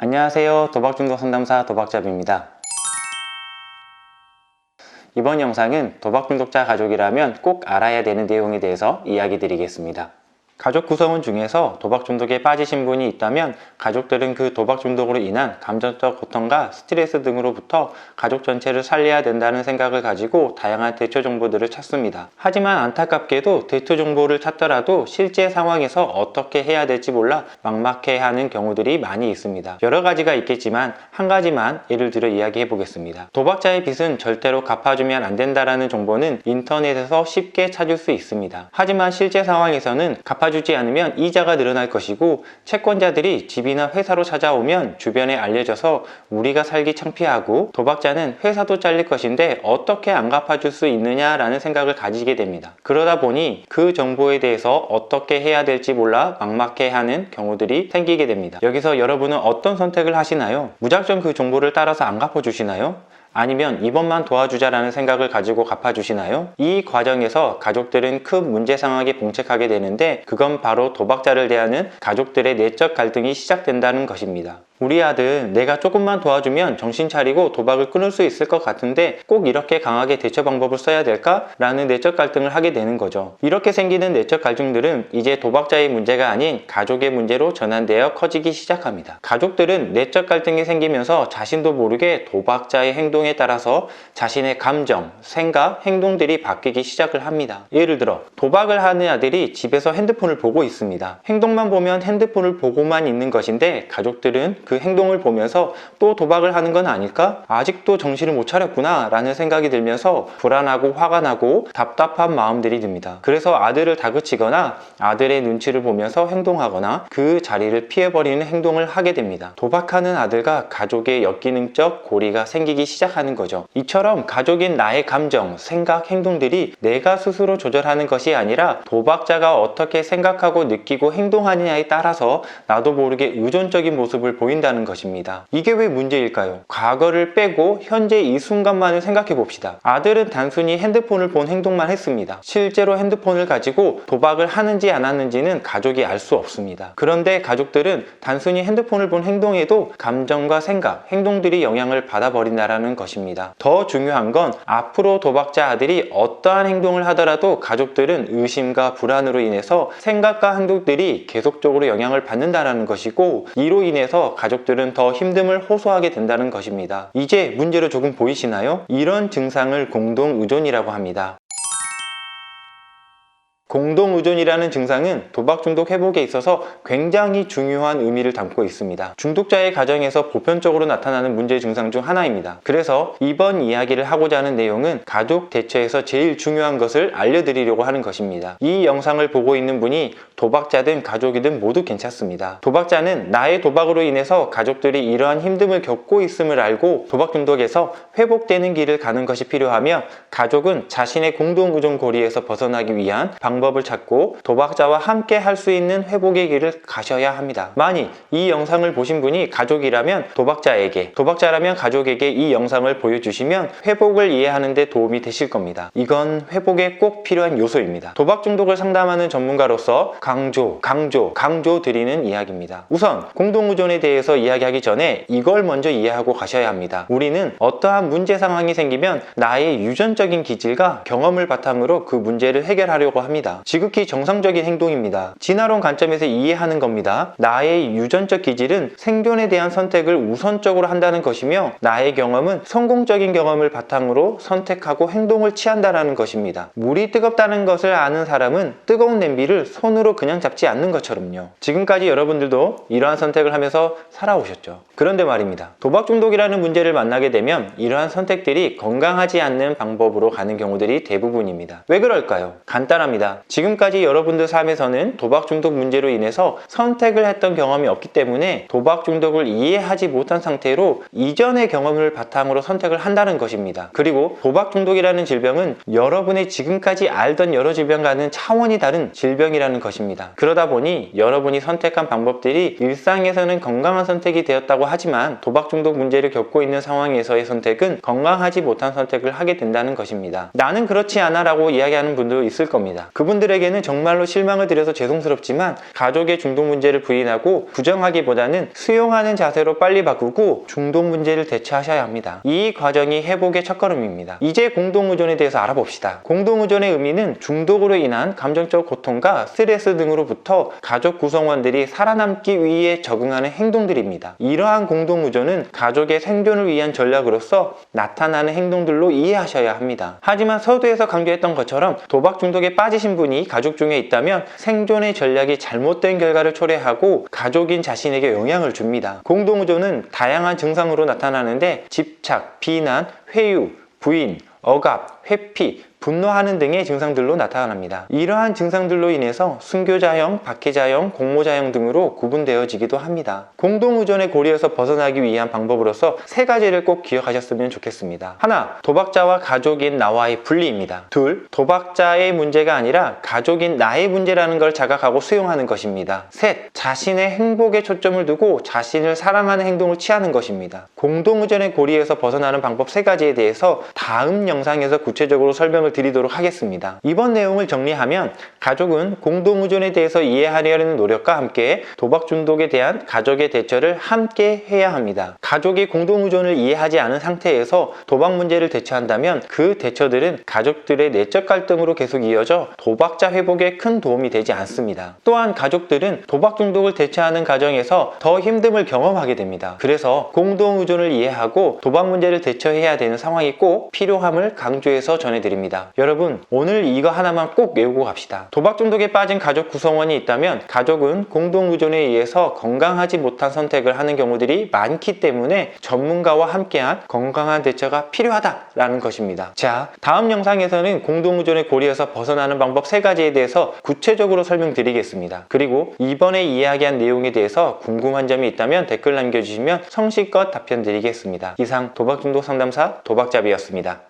안녕하세요. 도박중독 상담사 도박잡입니다. 이번 영상은 도박중독자 가족이라면 꼭 알아야 되는 내용에 대해서 이야기 드리겠습니다. 가족 구성원 중에서 도박 중독에 빠지신 분이 있다면 가족들은 그 도박 중독으로 인한 감정적 고통과 스트레스 등으로부터 가족 전체를 살려야 된다는 생각을 가지고 다양한 대처 정보들을 찾습니다. 하지만 안타깝게도 대처 정보를 찾더라도 실제 상황에서 어떻게 해야 될지 몰라 막막해하는 경우들이 많이 있습니다. 여러 가지가 있겠지만 한 가지만 예를 들어 이야기해 보겠습니다. 도박자의 빚은 절대로 갚아주면 안 된다라는 정보는 인터넷에서 쉽게 찾을 수 있습니다. 하지만 실제 상황에서는 갚아주지 않으면 이자가 늘어날 것이고, 채권자들이 집이나 회사로 찾아오면 주변에 알려져서 우리가 살기 창피하고 도박자는 회사도 잘릴 것인데 어떻게 안 갚아줄 수 있느냐라는 생각을 가지게 됩니다. 그러다 보니 그 정보에 대해서 어떻게 해야 될지 몰라 막막해하는 경우들이 생기게 됩니다. 여기서 여러분은 어떤 선택을 하시나요? 무작정 그 정보를 따라서 안 갚아주시나요? 아니면 이번만 도와주자라는 생각을 가지고 갚아주시나요? 이 과정에서 가족들은 큰 문제 상황에 봉착하게 되는데, 그건 바로 도박자를 대하는 가족들의 내적 갈등이 시작된다는 것입니다. 우리 아들 내가 조금만 도와주면 정신 차리고 도박을 끊을 수 있을 것 같은데 꼭 이렇게 강하게 대처 방법을 써야 될까? 라는 내적 갈등을 하게 되는 거죠. 이렇게 생기는 내적 갈등들은 이제 도박자의 문제가 아닌 가족의 문제로 전환되어 커지기 시작합니다. 가족들은 내적 갈등이 생기면서 자신도 모르게 도박자의 행동에 따라서 자신의 감정, 생각, 행동들이 바뀌기 시작을 합니다. 예를 들어 도박을 하는 아들이 집에서 핸드폰을 보고 있습니다. 행동만 보면 핸드폰을 보고만 있는 것인데 가족들은 그 행동을 보면서 또 도박을 하는 건 아닐까? 아직도 정신을 못 차렸구나 라는 생각이 들면서 불안하고 화가 나고 답답한 마음들이 듭니다. 그래서 아들을 다그치거나 아들의 눈치를 보면서 행동하거나 그 자리를 피해버리는 행동을 하게 됩니다. 도박하는 아들과 가족의 역기능적 고리가 생기기 시작하는 거죠. 이처럼 가족인 나의 감정, 생각, 행동들이 내가 스스로 조절하는 것이 아니라 도박자가 어떻게 생각하고 느끼고 행동하느냐에 따라서 나도 모르게 의존적인 모습을 보인다는 것입니다. 이게 왜 문제일까요? 과거를 빼고 현재 이 순간만을 생각해 봅시다. 아들은 단순히 핸드폰을 본 행동만 했습니다. 실제로 핸드폰을 가지고 도박을 하는지 안 하는지는 가족이 알 수 없습니다. 그런데 가족들은 단순히 핸드폰을 본 행동에도 감정과 생각, 행동들이 영향을 받아버린다는 것입니다. 더 중요한 건 앞으로 도박자 아들이 어떠한 행동을 하더라도 가족들은 의심과 불안으로 인해서 생각과 행동들이 계속적으로 영향을 받는다는 것이고, 이로 인해서 가족들은 더 힘듦을 호소하게 된다는 것입니다. 이제 문제로 조금 보이시나요? 이런 증상을 공동의존이라고 합니다. 공동의존이라는 증상은 도박 중독 회복에 있어서 굉장히 중요한 의미를 담고 있습니다. 중독자의 가정에서 보편적으로 나타나는 문제 증상 중 하나입니다. 그래서 이번 이야기를 하고자 하는 내용은 가족 대처에서 제일 중요한 것을 알려드리려고 하는 것입니다. 이 영상을 보고 있는 분이 도박자든 가족이든 모두 괜찮습니다. 도박자는 나의 도박으로 인해서 가족들이 이러한 힘듦을 겪고 있음을 알고 도박 중독에서 회복되는 길을 가는 것이 필요하며, 가족은 자신의 공동의존 고리에서 벗어나기 위한 방법을 찾고 도박자와 함께 할 수 있는 회복의 길을 가셔야 합니다. 만일 이 영상을 보신 분이 가족이라면 도박자에게, 도박자라면 가족에게 이 영상을 보여주시면 회복을 이해하는 데 도움이 되실 겁니다. 이건 회복에 꼭 필요한 요소입니다. 도박 중독을 상담하는 전문가로서 강조 드리는 이야기입니다. 우선 공동의존에 대해서 이야기하기 전에 이걸 먼저 이해하고 가셔야 합니다. 우리는 어떠한 문제 상황이 생기면 나의 유전적인 기질과 경험을 바탕으로 그 문제를 해결하려고 합니다. 지극히 정상적인 행동입니다. 진화론 관점에서 이해하는 겁니다. 나의 유전적 기질은 생존에 대한 선택을 우선적으로 한다는 것이며, 나의 경험은 성공적인 경험을 바탕으로 선택하고 행동을 취한다는 것입니다. 물이 뜨겁다는 것을 아는 사람은 뜨거운 냄비를 손으로 그냥 잡지 않는 것처럼요. 지금까지 여러분들도 이러한 선택을 하면서 살아오셨죠. 그런데 말입니다. 도박 중독이라는 문제를 만나게 되면 이러한 선택들이 건강하지 않는 방법으로 가는 경우들이 대부분입니다. 왜 그럴까요? 간단합니다. 지금까지 여러분들 삶에서는 도박 중독 문제로 인해서 선택을 했던 경험이 없기 때문에 도박 중독을 이해하지 못한 상태로 이전의 경험을 바탕으로 선택을 한다는 것입니다. 그리고 도박 중독이라는 질병은 여러분의 지금까지 알던 여러 질병과는 차원이 다른 질병이라는 것입니다. 그러다 보니 여러분이 선택한 방법들이 일상에서는 건강한 선택이 되었다고 하지만 도박 중독 문제를 겪고 있는 상황에서의 선택은 건강하지 못한 선택을 하게 된다는 것입니다. 나는 그렇지 않아 라고 이야기하는 분도 있을 겁니다. 그분 그분들에게는 정말로 실망을 드려서 죄송스럽지만 가족의 중독 문제를 부인하고 부정하기보다는 수용하는 자세로 빨리 바꾸고 중독 문제를 대처하셔야 합니다. 이 과정이 회복의 첫걸음입니다. 이제 공동의존에 대해서 알아봅시다. 공동의존의 의미는 중독으로 인한 감정적 고통과 스트레스 등으로부터 가족 구성원들이 살아남기 위해 적응하는 행동들입니다. 이러한 공동의존은 가족의 생존을 위한 전략으로서 나타나는 행동들로 이해하셔야 합니다. 하지만 서두에서 강조했던 것처럼 도박 중독에 빠지신 분이 가족 중에 있다면 생존의 전략이 잘못된 결과를 초래하고 가족인 자신에게 영향을 줍니다. 공동의존은 다양한 증상으로 나타나는데 집착, 비난, 회유, 부인, 억압, 회피, 분노하는 등의 증상들로 나타납니다. 이러한 증상들로 인해서 순교자형, 박해자형, 공모자형 등으로 구분되어지기도 합니다. 공동의존의 고리에서 벗어나기 위한 방법으로서 3가지를 꼭 기억하셨으면 좋겠습니다. 하나, 도박자와 가족인 나와의 분리입니다. 둘, 도박자의 문제가 아니라 가족인 나의 문제라는 걸 자각하고 수용하는 것입니다. 셋, 자신의 행복에 초점을 두고 자신을 사랑하는 행동을 취하는 것입니다. 공동의존의 고리에서 벗어나는 방법 3가지에 대해서 다음 영상에서 구체적으로 설명을 드리도록 하겠습니다. 이번 내용을 정리하면 가족은 공동의존에 대해서 이해하려는 노력과 함께 도박 중독에 대한 가족의 대처를 함께 해야 합니다. 가족이 공동의존을 이해하지 않은 상태에서 도박 문제를 대처한다면 그 대처들은 가족들의 내적 갈등으로 계속 이어져 도박자 회복에 큰 도움이 되지 않습니다. 또한 가족들은 도박 중독을 대처하는 과정에서 더 힘듦을 경험하게 됩니다. 그래서 공동의존을 이해하고 도박 문제를 대처해야 되는 상황이 꼭 필요함을 강조해서 전해드립니다. 여러분, 오늘 이거 하나만 꼭 외우고 갑시다. 도박 중독에 빠진 가족 구성원이 있다면 가족은 공동의존에 의해서 건강하지 못한 선택을 하는 경우들이 많기 때문에 전문가와 함께한 건강한 대처가 필요하다라는 것입니다. 자, 다음 영상에서는 공동의존의 고리에서 벗어나는 방법 3가지에 대해서 구체적으로 설명드리겠습니다. 그리고 이번에 이야기한 내용에 대해서 궁금한 점이 있다면 댓글 남겨주시면 성실껏 답변 드리겠습니다. 이상 도박중독 상담사 도박잡이였습니다.